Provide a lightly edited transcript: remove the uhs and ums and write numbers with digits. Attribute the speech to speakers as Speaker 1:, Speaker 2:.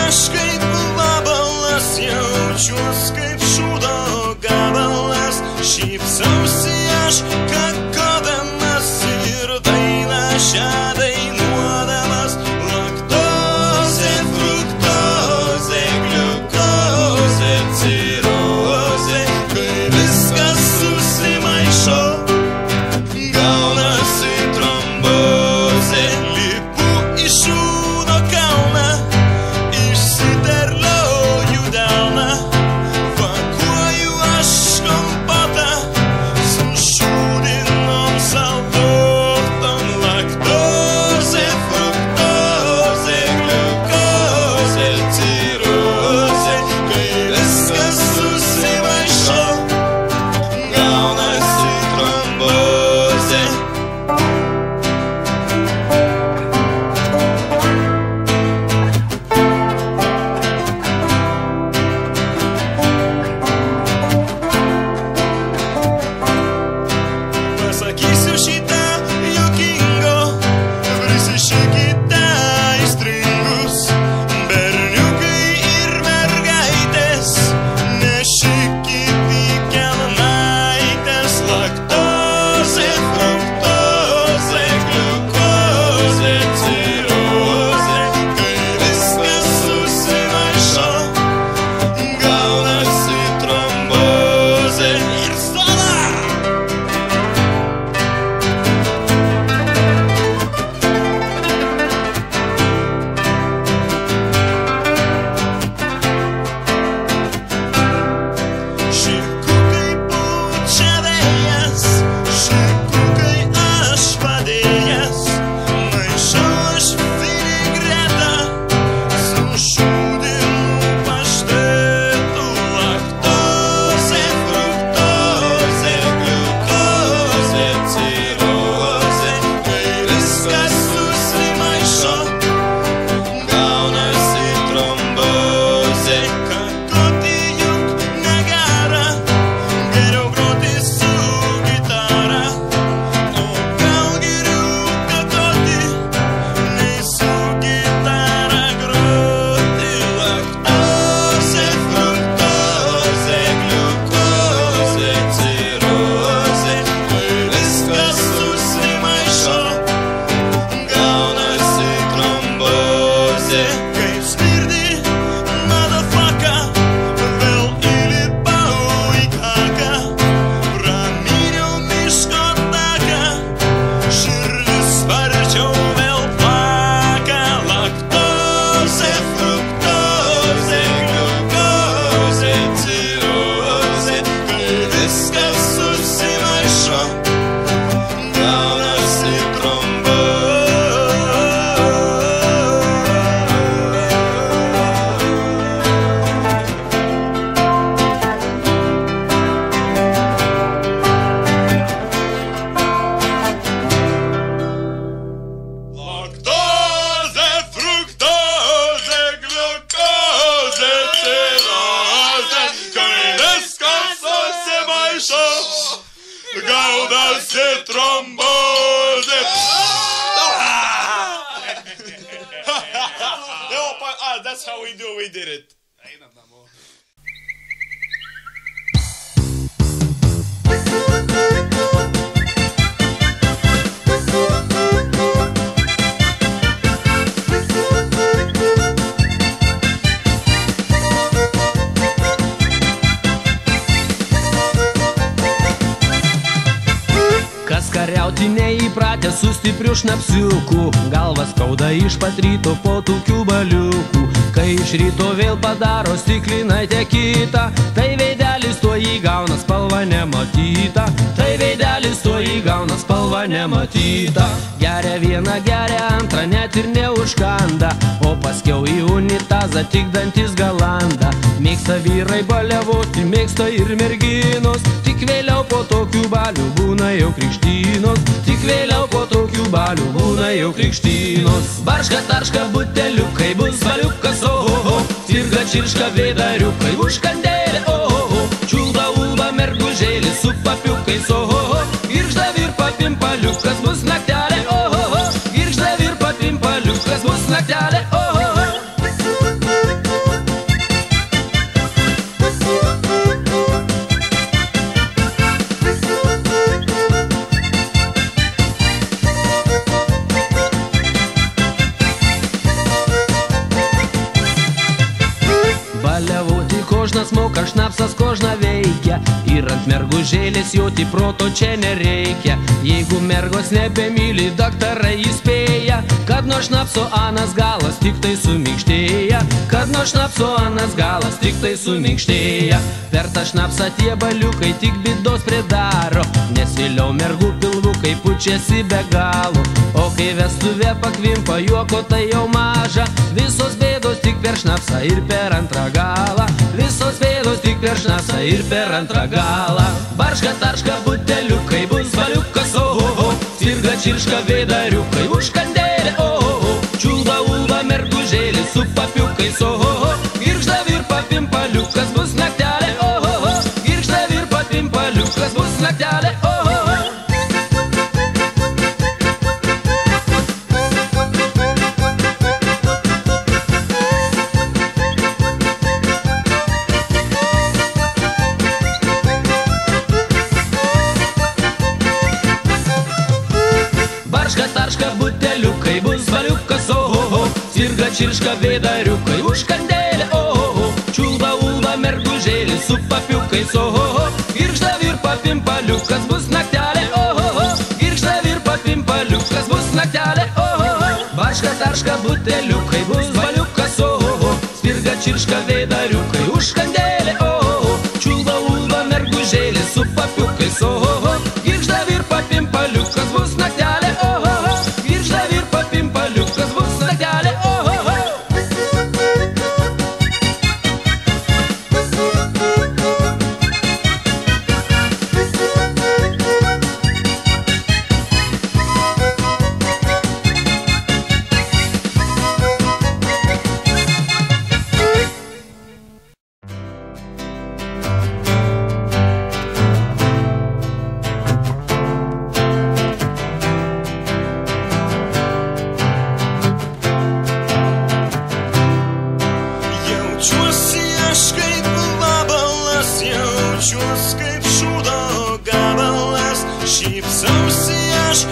Speaker 1: aš kaip vabalas, jaučiuos kaip šūdo gabalas. Šypsausi aš, kakodamas ir dainą šią dainuodamas. Laktozė, fruktozė, gliukozė, cirozė, kai viskas susimaišo, gaunasi trombozė. Lipu į šūdo kalną, išsiterlioju delną, pakuoju aš kompotą su šūdinom saldatom. Laktozė, fruktozė, gliukozė, cirozė, kai viskas susimaišo, gaunasi trombozė. Pasakysiu šitą juokingo, prisišykite aistringus, berniukai ir mergaitės, nešykit į kelnaites. Laktozė, fruktozė, gliukozė, cirozė, kai viskas susimaišo, gaunasi trombozė. Ir soda! Šikukai pučia vėjas, šikukai aš padėjęs, maišau aš vinegretą su šūdinų paštetu. Laktozė, fruktozė, gliukozė, cirozė, kai viskas susimaišo, gaunasi trombozė. Kakoti juk negera, geriau groti su gitara. O gal geriau kakoti, nei su gitara groti. Laktozė, fruktozė, gliukozė, cirozė, kai viskas susimaišo, gaunasi trombozė. Kaip smirdi, motherfucker, vėl įlipau į kaką, pramyniau miško taką, širdis sparčiau vėl plaka. Laktozė, fruktozė, gliukozė, cirozė, kai viskas susimaišo, gaunasi Laktozė, fruktozė, gliukozė, cirozė, kai viskas susimaišo, gaunasi trombozė. That's how we did it.
Speaker 2: Einam namo.
Speaker 3: Kas kariauti neįpratę su stipriu šnapsiuku, galvas skauda iš pat ryto po tokių baliukų. Kai iš ryto vėl padaro stiklinaitę kitą, tai veidelis tuo įgauna spalvą nematytą. Tai veidelis tuo įgauna spalvą nematytą. Geria vieną, geria antrą, net ir neužkanda, o paskiau į unitazą tik dantis galanda. Mėgsta vyrai baliavoti, mėgsta ir merginos, tik vėliau po tokių balių būna jau krikštynos. Tik vėliau po tokių balių būna jau krikštynos. Barška, tarška, buteliukai, bus baliukas, ohoho. Cirga, čirška, vėdariukai, užkandėlė, ohoho. Čiulba, ulba, mergužėlis su papiukais, ohoho. Girgžda vir papimpaliukas, bus naktelė, ohoho. Girgžda vir papimpaliukas, bus naktelė, ohoho. kožnas moka, šnapsas kožna veikia. Ir ant mergužėlės joti proto čia nereikia. Jeigu mergos nebemyli, daktarai įspėja, kad nuo šnapso anas galas tik tai suminkštėja. Kad nuo šnapso anas galas tik tai suminkštėja. Per tą šnapsą tie baliukai tik bidos pridaro, nes vėliau mergų pilvukai pučiasi be galo. O kai vestuvė pakvimpa juoko, tai jau maža. Visos bėdos tik per šnapsą ir per antrą galą. Visos bėdos tik per šnapsą ir per antrą galą. Barška, tarška, buteliukai, bus baliukas, ohoho. Sirga, čirška, vėdariukai, užkandėlė, ohoho. Čiulba, ulba, mergužėlė su papiukais, ohoho. Girgžda, virpa, pimpaliukas, bus naktelė, ohoho. Girgžda, virpa, pimpaliukas, bus naktelė, ohoho. Barška, tarška, buteliukai, bus baliukas, ohoho. Sirga, čirška, vėdariukai, užkandėlė, ohoho. Čiulba, ulba, mergužėlė su papiukais, ohoho. Girgžda, virpa, pimpaliukas, bus naktelė, ohoho. Girgžda, virpa, pimpaliukas, bus naktelė, ohoho. Barška, tarška, buteliukai, bus baliukas, ohoho. Sirga, čirška, vėdariukai, užkandėlė, ohoho. Čiulba, ulba, mergužėlė su papiukais, ohoho. Girgžda, virpa, pimpaliukas, bus naktelė, ohoho. Girgžda, virpa, pimpaliukas, bus naktelė, ohoho.
Speaker 1: Jaučiuosi aš kaip vabalas, jaučiuosi kaip šūdo gabalas. Šypsausi aš